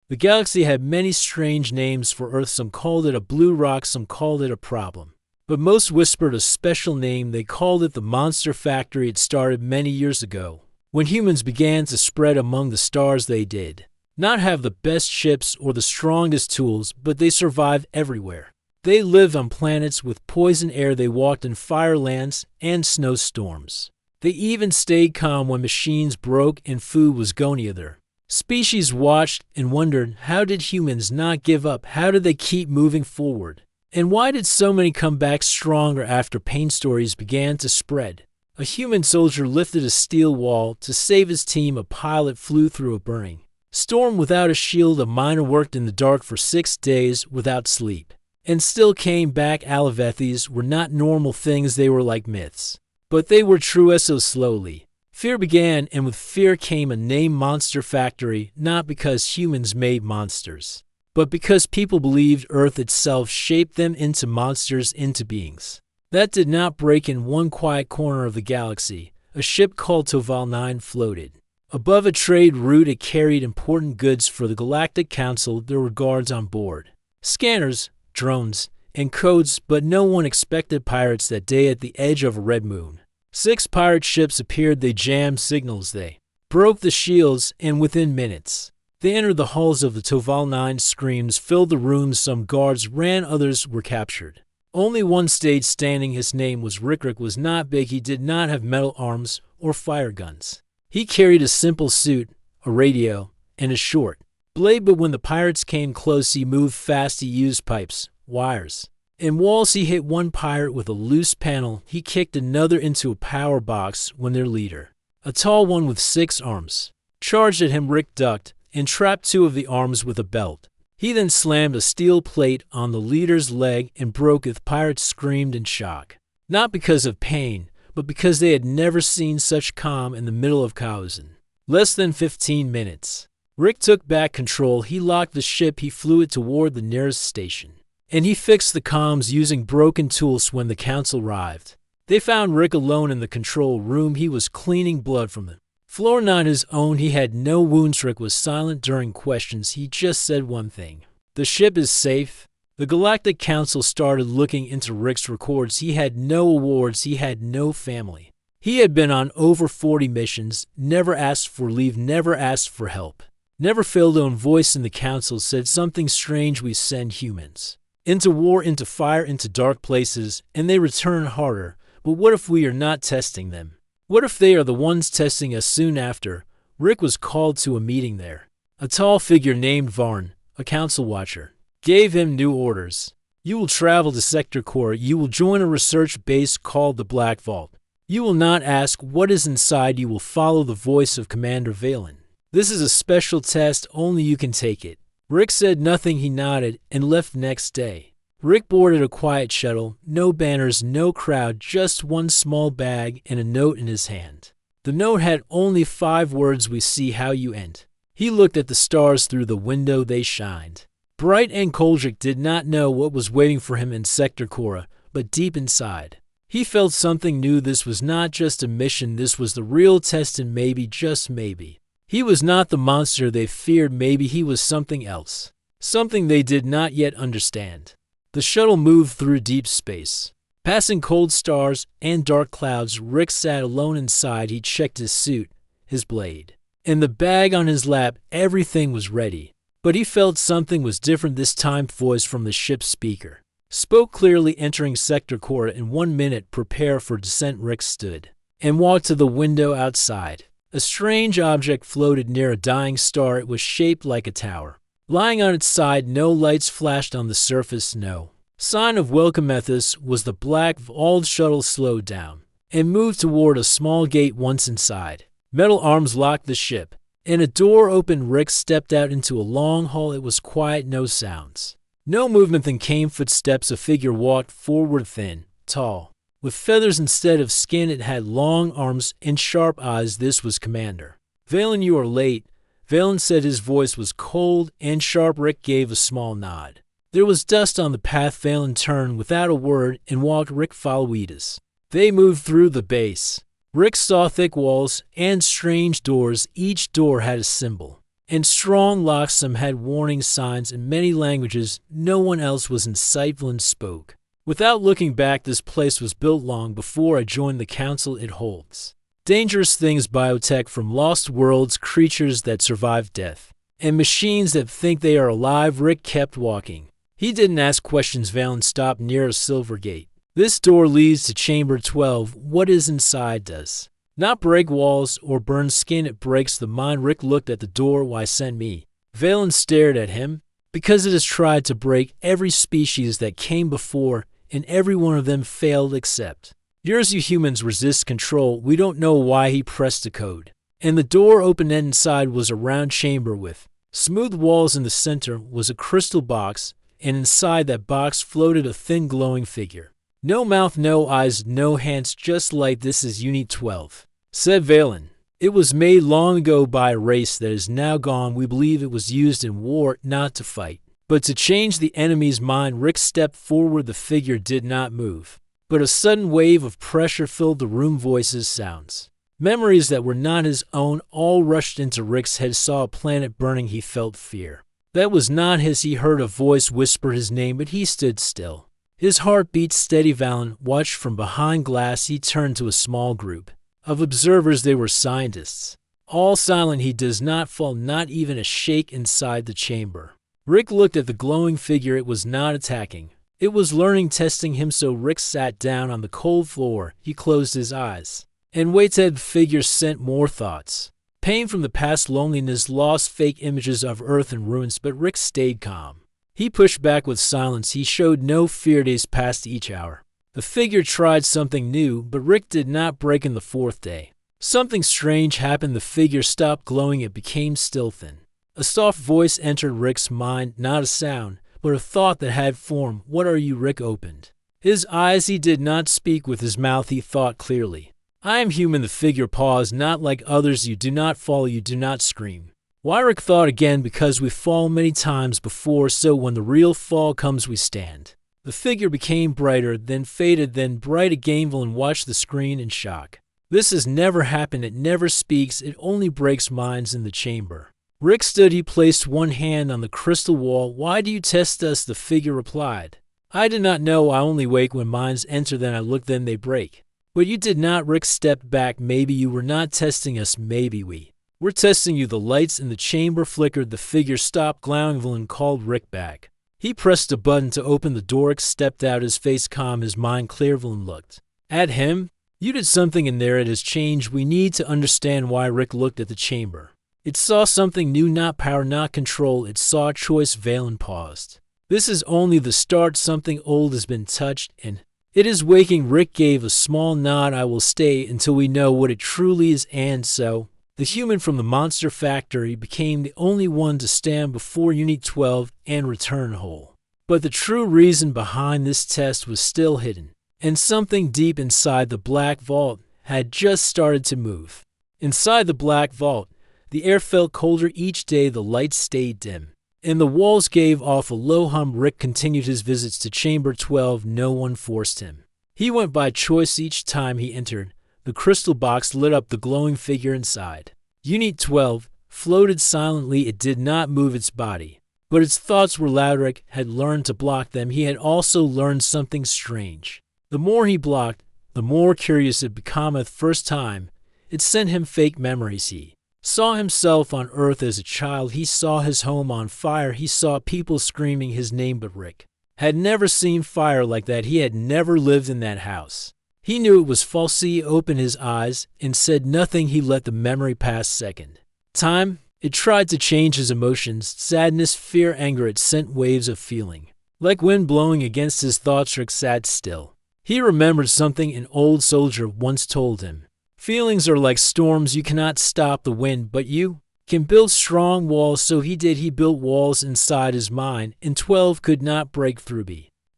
The galaxy had many strange names for Earth. Some called it a blue rock, some called it a problem. But most whispered a special name. They called it the Monster Factory. It started many years ago. When humans began to spread among the stars, they did not have the best ships or the strongest tools, but they survived everywhere. They lived on planets with poison air. They walked in firelands and snowstorms. They even stayed calm when machines broke and food was going either. Species watched and wondered, how did humans not give up? How did they keep moving forward? And why did so many come back stronger after pain stories began to spread? A human soldier lifted a steel wall to save his team. A pilot flew through a burning storm without a shield. A miner worked in the dark for 6 days without sleep and still came back. Alavethes were not normal things. They were like myths, but they were true. So slowly fear began, and with fear came a name, Monster Factory, not because humans made monsters, but because people believed Earth itself shaped them into monsters, into beings that did not break. In one quiet corner of the galaxy, a ship called Toval 9 floated above a trade route. It carried important goods for the Galactic Council. There were guards on board, scanners, drones, and codes, but no one expected pirates that day. At the edge of a red moon, 6 pirate ships appeared. They jammed signals, they broke the shields, and within minutes, they entered the halls of the Toval 9. Screams filled the rooms. Some guards ran, others were captured. Only one stayed standing. His name was Rick. Rick was not big. He did not have metal arms or fire guns. He carried a simple suit, a radio, and a short blade, but when the pirates came close, he moved fast. He used pipes, wires, and walls. He hit one pirate with a loose panel. He kicked another into a power box. When their leader, a tall one with 6 arms, charged at him, Rick ducked and trapped 2 of the arms with a belt. He then slammed a steel plate on the leader's leg and broke it. The pirates screamed in shock, not because of pain, but because they had never seen such calm in the middle of chaos. In less than 15 minutes, Rick took back control. He locked the ship. He flew it toward the nearest station, and he fixed the comms using broken tools. When the council arrived, they found Rick alone in the control room. He was cleaning blood from the floor, not his own. He had no wounds. Rick was silent during questions. He just said one thing: the ship is safe. The Galactic Council started looking into Rick's records. He had no awards. He had no family. He had been on over 40 missions, never asked for leave, never asked for help, never failed. A voice in the council said something strange: we send humans into war, into fire, into dark places, and they return harder. But what if we are not testing them? What if they are the ones testing us? Soon after, Rick was called to a meeting there. A tall figure named Varn, a council watcher, gave him new orders. You will travel to Sector Core. You will join a research base called the Black Vault. You will not ask what is inside. You will follow the voice of Commander Valen. This is a special test. Only you can take it. Rick said nothing. He nodded and left next day. Rick boarded a quiet shuttle. No banners, no crowd, just one small bag and a note in his hand. The note had only 5 words: we see how you end. He looked at the stars through the window. They shined bright, and Koldrick did not know what was waiting for him in Sector Cora, but deep inside, he felt something new. This was not just a mission. This was the real test, and maybe, just maybe, he was not the monster they feared. Maybe he was something else, something they did not yet understand. The shuttle moved through deep space, passing cold stars and dark clouds. Rick sat alone inside. He checked his suit, his blade, and the bag on his lap. Everything was ready, but he felt something was different this time. Voice from the ship's speaker spoke clearly: entering Sector Cora in 1 minute. Prepare for descent. Rick stood and walked to the window outside. A strange object floated near a dying star. It was shaped like a tower, lying on its side. No lights flashed on the surface, no sign of welcome. Methus was the Black Vault. Shuttle slowed down and moved toward a small gate. Once inside, metal arms locked the ship, and a door opened. Rick stepped out into a long hall. It was quiet, no sounds, no movement. Then came footsteps. A figure walked forward, thin, tall, with feathers instead of skin. It had long arms and sharp eyes. This was Commander Valen. You are late, Valen said. His voice was cold and sharp. Rick gave a small nod. There was dust on the path. Valen turned without a word and walked. Rick followed us. They moved through the base. Rick saw thick walls and strange doors. Each door had a symbol, and strong locks. Some had warning signs in many languages. No one else was insightful and spoke. Without looking back, this place was built long before I joined the council. It holds dangerous things, biotech from lost worlds, creatures that survive death, and machines that think they are alive. Rick kept walking. He didn't ask questions. Valen stopped near a silver gate. This door leads to chamber 12. What is inside does not break walls or burn skin, it breaks the mind. Rick looked at the door. Why send me? Valen stared at him. Because it has tried to break every species that came before, and every one of them failed except yours. You humans resist control. We don't know why. He pressed a code, and the door opened, and inside was a round chamber with smooth walls. In the center was a crystal box, and inside that box floated a thin glowing figure. No mouth, no eyes, no hands, just like this is Unit 12, said Valen. It was made long ago by a race that is now gone. We believe it was used in war, not to fight, but to change the enemy's mind. Rick stepped forward. The figure did not move, but a sudden wave of pressure filled the room. Voices, sounds, memories that were not his own, all rushed into Rick's head. Saw a planet burning. He felt fear that was not his. He heard a voice whisper his name, but he stood still. His heart beat steady. Valen watched from behind glass. He turned to a small group of observers. They were scientists, all silent. He does not fall, not even a shake inside the chamber. Rick looked at the glowing figure. It was not attacking. It was learning, testing him. So Rick sat down on the cold floor. He closed his eyes and waited. The figure sent more thoughts. Pain from the past, loneliness, lost, fake images of Earth and ruins. But Rick stayed calm. He pushed back with silence. He showed no fear. Days passed. Each hour the figure tried something new, but Rick did not break. In the fourth day, something strange happened. The figure stopped glowing. It became still, thin. A soft voice entered Rick's mind, not a sound, but a thought that had form. What are you? Rick opened his eyes. He did not speak with his mouth. He thought clearly. I am human. The figure paused. Not like others. You do not fall. You do not scream. Why? Rick thought again. Because we fall many times before, so when the real fall comes, we stand. The figure became brighter, then faded, then bright again. Valen watched the screen in shock. This has never happened. It never speaks. It only breaks minds. In the chamber, Rick stood. He placed one hand on the crystal wall. Why do you test us? The figure replied. I did not know. I only wake when minds enter. Then I look, then they break. But you did not. Rick stepped back. Maybe you were not testing us. Maybe we're testing you. The lights in the chamber flickered. The figure stopped glowing. Valen called Rick back. He pressed a button to open the door. Rick stepped out, his face calm, his mind clear. Valen looked at him. You did something in there. It has changed. We need to understand why. Rick looked at the chamber. It saw something new, not power, not control. It saw choice. Valen paused. This is only the start. Something old has been touched, and it is waking. Rick gave a small nod. I will stay until we know what it truly is. And so the human from the monster factory became the only one to stand before Unit 12 and return whole. But the true reason behind this test was still hidden, and something deep inside the black vault had just started to move. Inside the black vault, the air felt colder each day. The lights stayed dim, and the walls gave off a low hum. Rick continued his visits to Chamber 12. No one forced him. He went by choice. Each time he entered, the crystal box lit up. The glowing figure inside Unit 12 floated silently. It did not move its body, but its thoughts were loud. Rick had learned to block them. He had also learned something strange. The more he blocked, the more curious it became. At the first time, it sent him fake memories. He saw himself on Earth as a child. He saw his home on fire. He saw people screaming his name, but Rick had never seen fire like that. He had never lived in that house. He knew it was false. He opened his eyes and said nothing. He let the memory pass. Second time, it tried to change his emotions. Sadness, fear, anger. It sent waves of feeling, like wind blowing against his thoughts. Rick sat still. He remembered something an old soldier once told him. Feelings are like storms. You cannot stop the wind, but you can build strong walls. So he did. He built walls inside his mind, and 12 could not break through.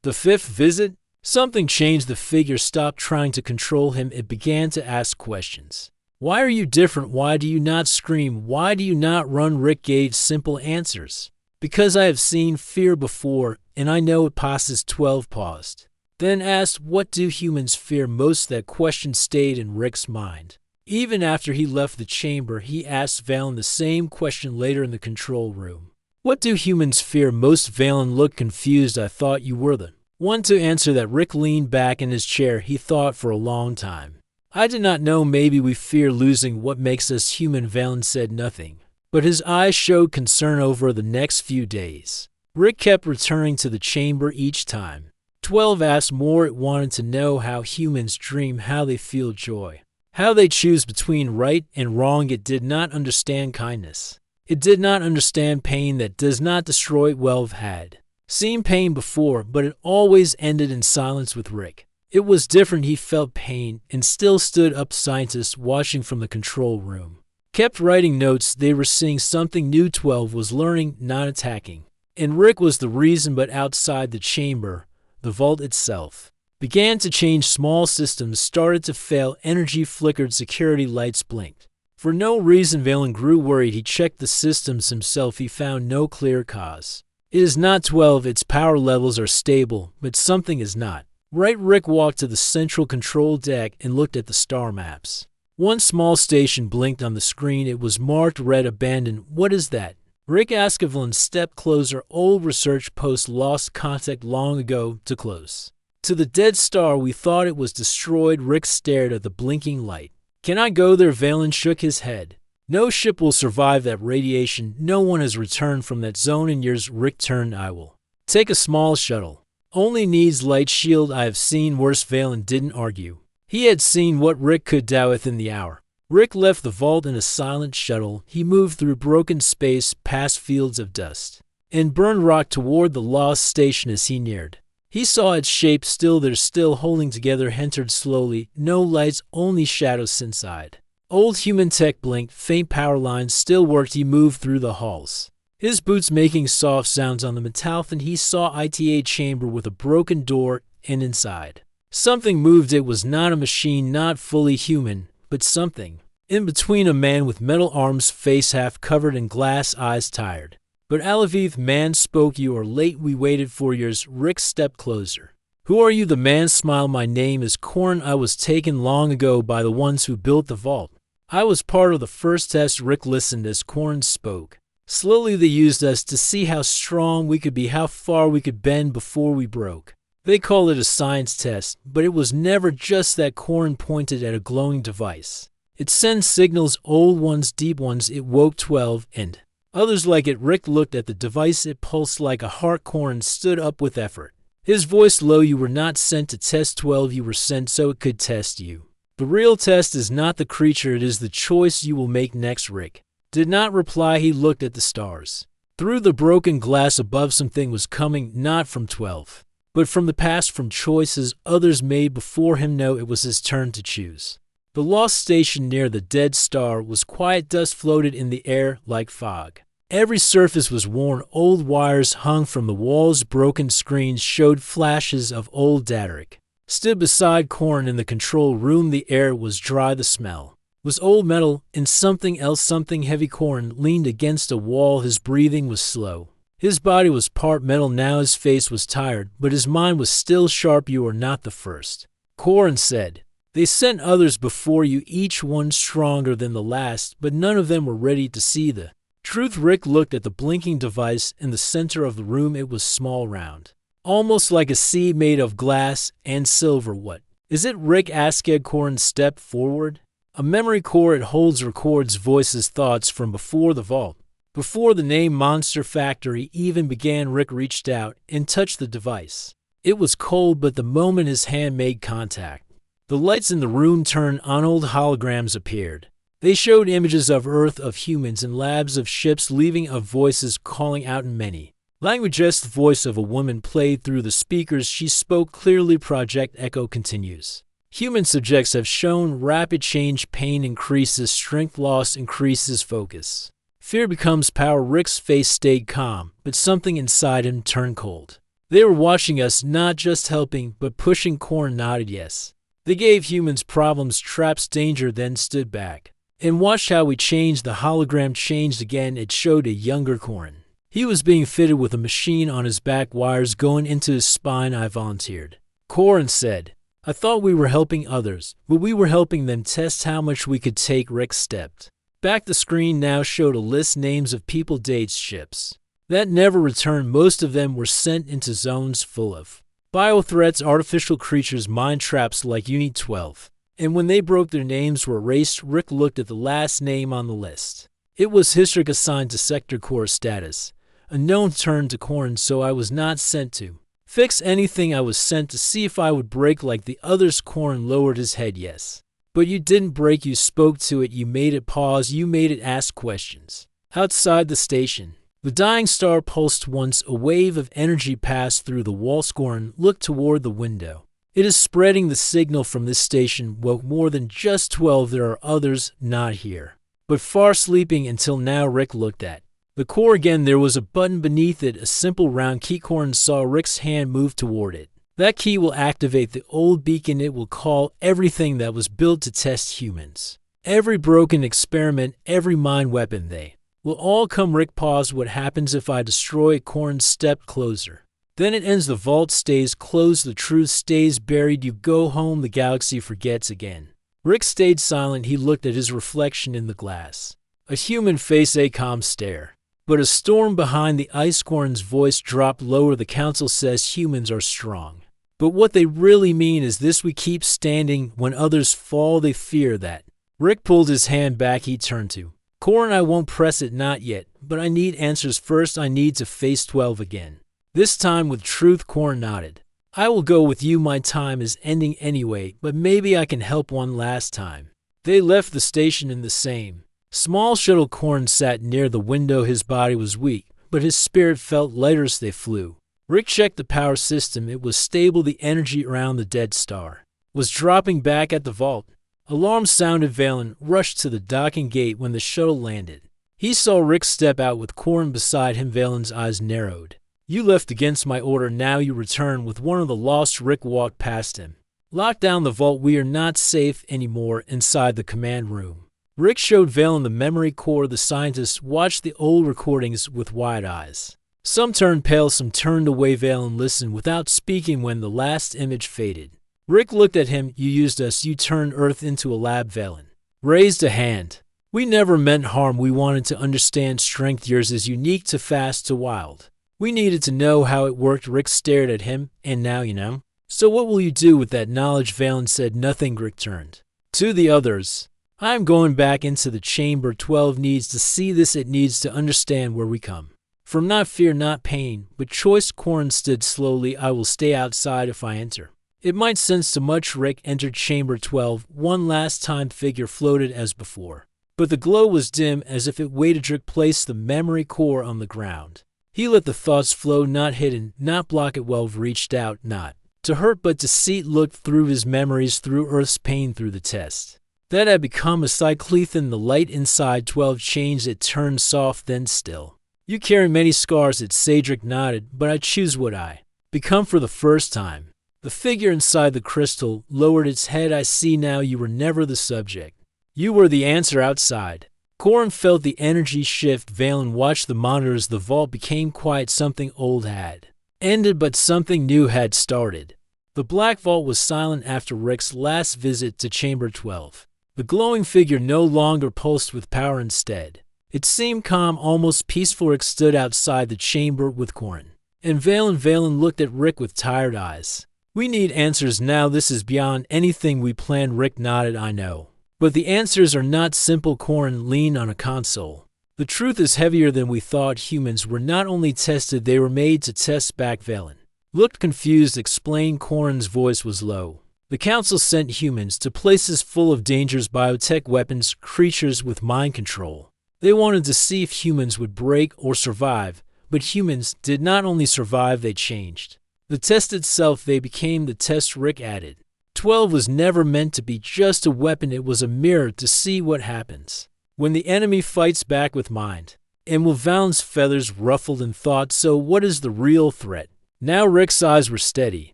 The fifth visit, something changed. The figure stopped trying to control him. It began to ask questions. Why are you different? Why do you not scream? Why do you not run? Rick gave simple answers. Because I have seen fear before, and I know it passes. 12 paused, then asked, what do humans fear most? That question stayed in Rick's mind. Even after he left the chamber, he asked Valen the same question later in the control room. What do humans fear most? Valen looked confused. I thought you were the one to answer that. Rick leaned back in his chair. He thought for a long time. I did not know. Maybe we fear losing what makes us human. Valen said nothing, but his eyes showed concern. Over the next few days, Rick kept returning to the chamber each time 12 asked more. It wanted to know how humans dream, how they feel joy, how they choose between right and wrong. It did not understand kindness. It did not understand pain that does not destroy. It had seen pain before, but it always ended in silence with Rick. It was different. He felt pain and still stood up. Scientists watching from the control room kept writing notes. They were seeing something new. 12 was learning, not attacking. And Rick was the reason. But outside the chamber, the vault itself began to change. Small systems started to fail. Energy flickered. Security lights blinked. For no reason, Valen grew worried. He checked the systems himself. He found no clear cause. It is not 12. Its power levels are stable, but something is not right. Rick walked to the central control deck and looked at the star maps. One small station blinked on the screen. It was marked red, abandoned. What is that? Rick asked. Valen stepped closer. Old research post, lost contact long ago. Too close to the dead star. We thought it was destroyed. Rick stared at the blinking light. Can I go there? Valen shook his head. No ship will survive that radiation. No one has returned from that zone in years. Rick turned. I will take a small shuttle. Only needs light shield. I have seen worse. Valen didn't argue. He had seen what Rick could do within the hour. Rick left the vault in a silent shuttle. He moved through broken space, past fields of dust and burned rock toward the lost station. As he neared, he saw its shape. Still there, still holding together. Entered slowly. No lights, only shadows inside. Old human tech blinked. Faint power lines still worked. He moved through the halls, his boots making soft sounds on the metal. And he saw ITA chamber with a broken door, and inside something moved. It was not a machine, not fully human, but something in between. A man with metal arms, face half covered in glass, eyes tired. But Alaviv, man spoke. You are late. We waited for years. Rick stepped closer. Who are you? The man smiled. My name is Corin. I was taken long ago by the ones who built the vault. I was part of the first test. Rick listened as Corin spoke. Slowly they used us to see how strong we could be, how far we could bend before we broke. They call it a science test, but it was never just that. Corin pointed at a glowing device. It sends signals, old ones, deep ones. It woke 12 and others like it. Rick looked at the device. It pulsed like a heart. Corin stood up with effort, his voice low. You were not sent to test 12. You were sent so it could test you. The real test is not the creature. It is the choice you will make next. Rick did not reply. He looked at the stars. Through the broken glass above, something was coming, not from 12, but from the past, from choices others made before him. No, it was his turn to choose. The lost station near the dead star was quiet. Dust floated in the air like fog. Every surface was worn. Old wires hung from the walls. Broken screens showed flashes of old Dadrick stood beside Corin in the control room. The air was dry. The smell was old metal and something else, something heavy. Corin leaned against a wall. His breathing was slow. His body was part metal now. His face was tired, but his mind was still sharp. You are not the first, Corin said. They sent others before you, each one stronger than the last, but none of them were ready to see the truth. Rick looked at the blinking device in the center of the room. It was small, round, almost like a sea, made of glass and silver. What is it? Rick asked. Corin stepped forward. A memory core. It holds, records voices, thoughts from before the vault. Before the name Monster Factory even began. Rick reached out and touched the device. It was cold, but the moment his hand made contact, the lights in the room turned on. Old holograms appeared. They showed images of Earth, of humans, and labs, of ships, leaving, of voices calling out in many languages. The voice of a woman played through the speakers. She spoke clearly. Project Echo continues. Human subjects have shown rapid change. Pain increases, strength loss increases, focus. Fear becomes power. Rick's face stayed calm, but something inside him turned cold. They were watching us, not just helping, but pushing. Corin nodded yes. They gave humans problems, traps, danger, then stood back and watched how we changed. The hologram changed again. It showed a younger Corin. He was being fitted with a machine on his back, wires going into his spine. I volunteered, Corin said. I thought we were helping others, but we were helping them test how much we could take, Rick stepped. Back the screen now showed a list names of people, dates, ships that never returned. Most of them were sent into zones full of biothreats, artificial creatures, mind traps like Unit 12. And when they broke, their names were erased. Rick looked at the last name on the list. It was Historic, assigned to Sector Core status. Unknown, turned to Corn, so I was not sent to fix anything. I was sent to see if I would break like the others. Corn lowered his head. Yes. But you didn't break, you spoke to it, you made it pause, you made it ask questions. Outside the station, the dying star pulsed once. A wave of energy passed through the wall. Corn looked toward the window. It is spreading. The signal from this station woke more than just 12. There are others, not here, but far, sleeping until now. Rick looked at the core again. There was a button beneath it, a simple round key. Corn saw Rick's hand move toward it. That key will activate the old beacon. It will call everything that was built to test humans. Every broken experiment, every mind weapon, they will all come. Rick paused. What happens if I destroy it? Corn stepped closer. Then it ends. The vault stays closed. The truth stays buried. You go home. The galaxy forgets again. Rick stayed silent. He looked at his reflection in the glass. A human face, a calm stare. But a storm behind the ice. Corn's voice dropped lower. The council says humans are strong. But what they really mean is this: we keep standing when others fall. They fear that. Rick pulled his hand back. He turned to Corn. I won't press it, not yet, but I need answers first. I need to face 12 again. This time with truth. Corn nodded. I will go with you. My time is ending anyway, but maybe I can help one last time. They left the station in the same small shuttle. Corn sat near the window. His body was weak, but his spirit felt lighter as they flew. Rick checked the power system. It was stable. The energy around the dead star was dropping back at the vault. Alarm sounded. Valen rushed to the docking gate when the shuttle landed. He saw Rick step out with Corn beside him. Valen's eyes narrowed. You left against my order. Now you return with one of the lost. Rick walked past him. Lock down the vault. We are not safe anymore inside the command room. Rick showed Valen the memory core. The scientists watched the old recordings with wide eyes. Some turned pale, some turned away. Valen listened without speaking when the last image faded. Rick looked at him. You used us. You turned Earth into a lab. Valen raised a hand. We never meant harm. We wanted to understand strength. Yours is unique, to fast, to wild. We needed to know how it worked. Rick stared at him. And now you know. So what will you do with that knowledge? Valen said nothing. Rick turned to the others. I'm going back into the chamber. 12 needs to see this. It needs to understand where we come from. Not fear, not pain, but choice. Corn stood slowly. I will stay outside if I enter. It might sense too much. Rick entered chamber 12. One last time figure floated as before, but the glow was dim, as if it waited. Rick placed the memory core on the ground. He let the thoughts flow, not hidden, not block it. 12 reached out, not to hurt, but to see. Looked through his memories, through Earth's pain, through the test that had become a cyclethan. The light inside 12 changed. It turned soft, then still. You carry many scars. It Cedric nodded, but I choose what I become for the first time. The figure inside the crystal lowered its head. I see now. You were never the subject. You were the answer outside. Corn felt the energy shift. Valen watched the monitors. The vault became quiet. Something old had ended, but something new had started. The black vault was silent after Rick's last visit to chamber 12. The glowing figure no longer pulsed with power. Instead, it seemed calm, almost peaceful. Rick stood outside the chamber with Corn and Valen. Valen looked at Rick with tired eyes. We need answers now. This is beyond anything we planned. Rick nodded. I know. But the answers are not simple. Corn leaned on a console. The truth is heavier than we thought. Humans were not only tested, they were made to test back. Valen looked confused. Explained. Corn's voice was low. The council sent humans to places full of dangers, biotech weapons, creatures with mind control. They wanted to see if humans would break or survive, but humans did not only survive, they changed. The test itself, they became the test. Rick added. 12 was never meant to be just a weapon. It was a mirror to see what happens when the enemy fights back with mind. And with Valen's feathers ruffled in thought, so what is the real threat? Now Rick's eyes were steady.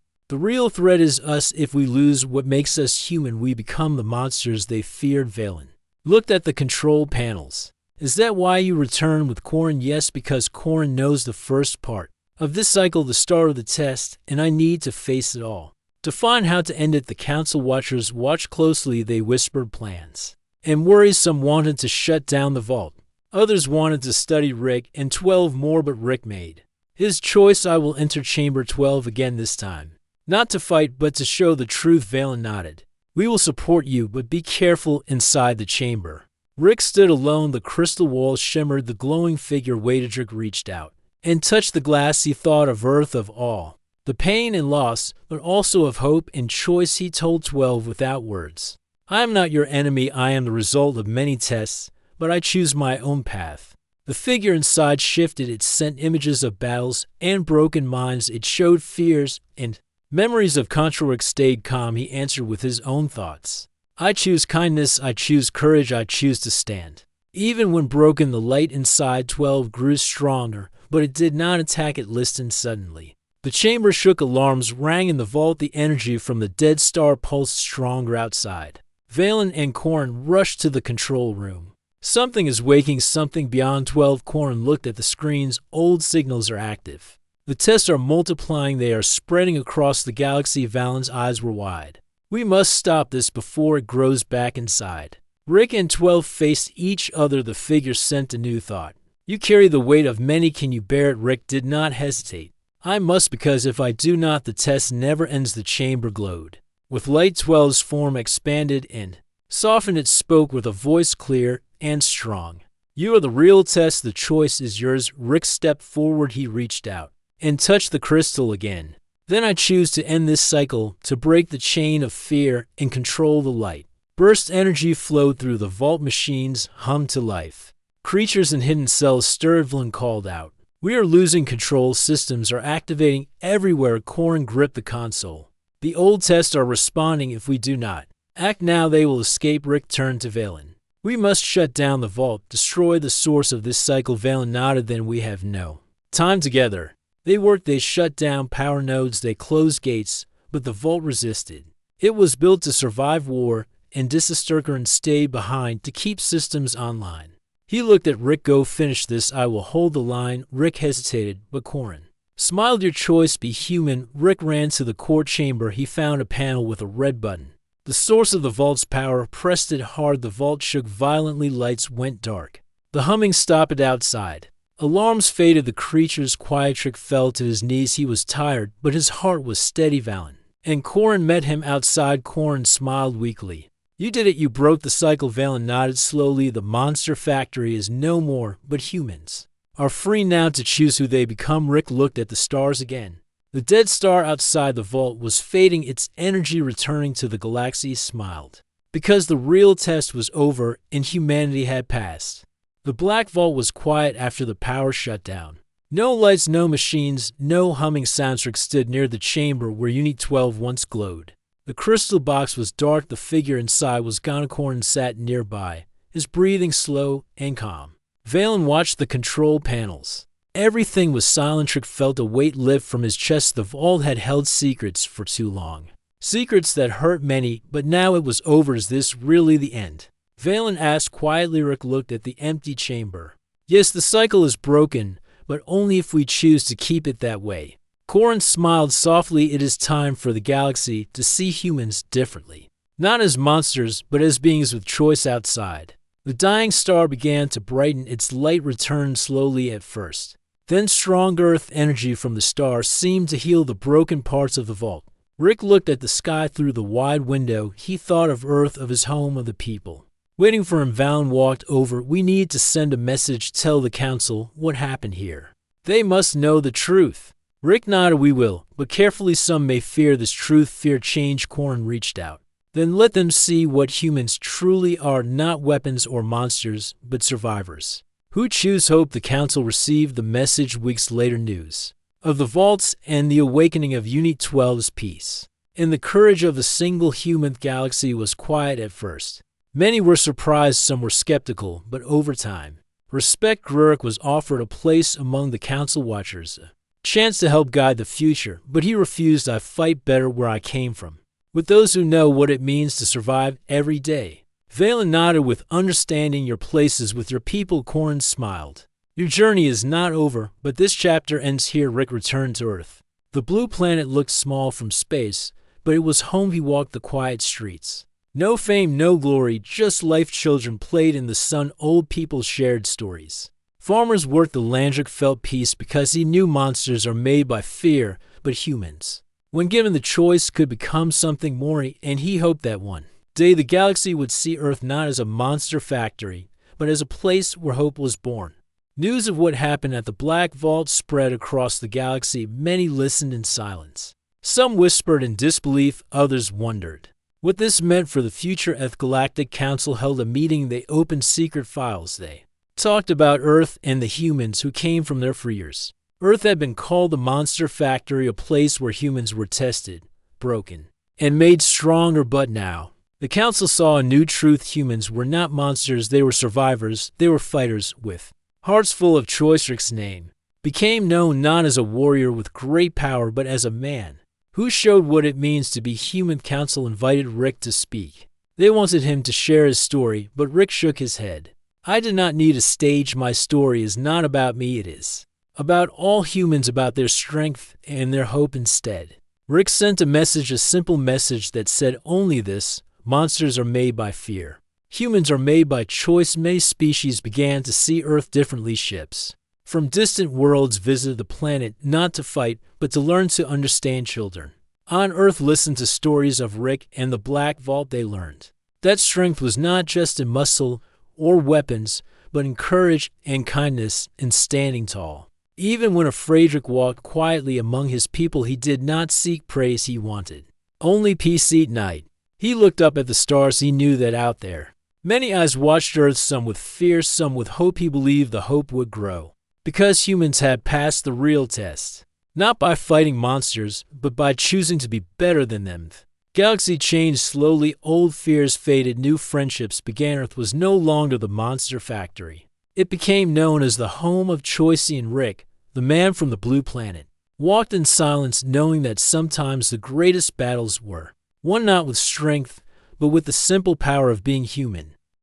The real threat is us. If we lose what makes us human, we become the monsters they feared. Valen looked at the control panels. Is that why you return with Corn? Yes, because Corn knows the first part of this cycle, the start of the test, and I need to face it all. To find how to end it, the council watchers watched closely. They whispered plans and worries. Some wanted to shut down the vault. Others wanted to study Rick and 12 more, but Rick made his choice. I will enter Chamber 12 again this time. Not to fight, but to show the truth. Valen nodded. We will support you, but be careful inside the chamber. Rick stood alone. The crystal walls shimmered. The glowing figure waited. Rick reached out and touched the glass. He thought of Earth, of all the pain and loss, but also of hope and choice. He told 12 without words. I am not your enemy. I am the result of many tests, but I choose my own path. The figure inside shifted. It sent images of battles and broken minds. It showed fears and memories of control. Rick stayed calm. He answered with his own thoughts. I choose kindness. I choose courage. I choose to stand. Even when broken, the light inside 12 grew stronger, but it did not attack. It listened. Suddenly, the chamber shook. Alarms rang in the vault. The energy from the dead star pulsed stronger outside. Valen and Corin rushed to the control room. Something is waking, something beyond 12. Corin looked at the screens. Old signals are active. The tests are multiplying. They are spreading across the galaxy. Valen's eyes were wide. We must stop this before it grows back inside. Rick and 12 faced each other. The figure sent a new thought. You carry the weight of many. Can you bear it? Rick did not hesitate. I must, because if I do not, the test never ends. The chamber glowed. With light, 12's form expanded and softened. It spoke with a voice clear and strong. You are the real test. The choice is yours. Rick stepped forward. He reached out and touched the crystal again. Then I choose to end this cycle, to break the chain of fear and control the light. Burst energy flowed through the vault. Machines hummed to life. Creatures in hidden cells stirred. Valen called out. We are losing control. Systems are activating everywhere. Corin gripped the console. The old tests are responding. If we do not act now, they will escape. Rick turned to Valen. We must shut down the vault, destroy the source of this cycle. Valen nodded. Then we have no time together. They worked. They shut down power nodes. They closed gates, but the vault resisted. It was built to survive war, and Disasturkerin stayed behind to keep systems online. He looked at Rick. Go finish this. I will hold the line. Rick hesitated, but Corin smiled. Your choice. Be human. Rick ran to the core chamber. He found a panel with a red button. The source of the vault's power. Pressed it hard. The vault shook violently. Lights went dark. The humming stopped outside. Alarms faded. The creature's quiet. Rick fell to his knees. He was tired, but his heart was steady. Valen and Corin met him outside. Corin smiled weakly. You did it. You broke the cycle. Valen nodded slowly. The monster factory is no more, but humans are free now to choose who they become. Rick looked at the stars again. The dead star outside the vault was fading, its energy returning to the galaxy. He smiled, because the real test was over and humanity had passed. The black vault was quiet after the power shut down. No lights, no machines, no humming sounds. Rick stood near the chamber where Unit 12 once glowed. The crystal box was dark. The figure inside was gone. Corin sat nearby, his breathing slow and calm. Valen watched the control panels. Everything was silent. Rick felt a weight lift from his chest. The vault had held secrets for too long. Secrets that hurt many, but now it was over. Is this really the end? Valen asked quietly. Rick looked at the empty chamber. Yes, the cycle is broken, but only if we choose to keep it that way. Corin smiled softly. It is time for the galaxy to see humans differently. Not as monsters, but as beings with choice outside. The dying star began to brighten. Its light returned slowly at first. Then strong earth energy from the star seemed to heal the broken parts of the vault. Rick looked at the sky through the wide window. He thought of Earth, of his home, of the people waiting for him. Valen walked over. We need to send a message. Tell the council what happened here. They must know the truth. Rick nodded. We will, but carefully. Some may fear this truth. Fear change. Corin reached out. Then let them see what humans truly are, not weapons or monsters, but survivors who choose hope. The council received the message weeks later. News of the vaults and the awakening of Unit 12's peace and the courage of the single human galaxy was quiet at first. Many were surprised, some were skeptical, but over time, respect grew. Rick was offered a place among the council watchers, a chance to help guide the future, but he refused. I fight better where I came from, with those who know what it means to survive every day. Valen nodded with understanding. Your place is with your people. Corin smiled. Your journey is not over, but this chapter ends here. Rick returned to Earth. The blue planet looked small from space, but it was home he walked the quiet streets. No fame, no glory, just life. Children played in the sun, old people shared stories. Farmers worked the land. Rick felt peace because he knew monsters are made by fear, but humans, when given the choice, could become something more, and he hoped that one day the galaxy would see Earth not as a monster factory, but as a place where hope was born. News of what happened at the Black Vault spread across the galaxy. Many listened in silence. Some whispered in disbelief, others wondered what this meant for the future. The Galactic Council held a meeting. They opened secret files. They talked about Earth and the humans who came from there for years. Earth had been called the Monster Factory, a place where humans were tested, broken, and made stronger. But now, the Council saw a new truth. Humans were not monsters, they were survivors, they were fighters with hearts full of choice. Rick's name became known not as a warrior with great power, but as a man who showed what it means to be human. Council invited Rick to speak. They wanted him to share his story, but Rick shook his head. I did not need a stage. My story is not about me, it is about all humans, about their strength and their hope instead. Rick sent a message, a simple message that said only this: monsters are made by fear. Humans are made by choice. Many species began to see Earth differently. Ships from distant worlds visited the planet, not to fight, but to learn to understand. Children on Earth listened to stories of Rick and the Black Vault. They learned that strength was not just in muscle or weapons, but in courage and kindness and standing tall. Even when afraid, Rick walked quietly among his people. He did not seek praise, he wanted only peace. Each night, he looked up at the stars. He knew that out there, many eyes watched Earth, some with fear, some with hope. He believed the hope would grow, because humans had passed the real test, not by fighting monsters, but by choosing to be better than them. Galaxy changed slowly. Old fears faded. New friendships began. Earth was no longer the monster factory. It became known as the home of choice. And Rick, the man from the blue planet, walked in silence, knowing that sometimes the greatest battles were won not with strength, but with the simple power of being human.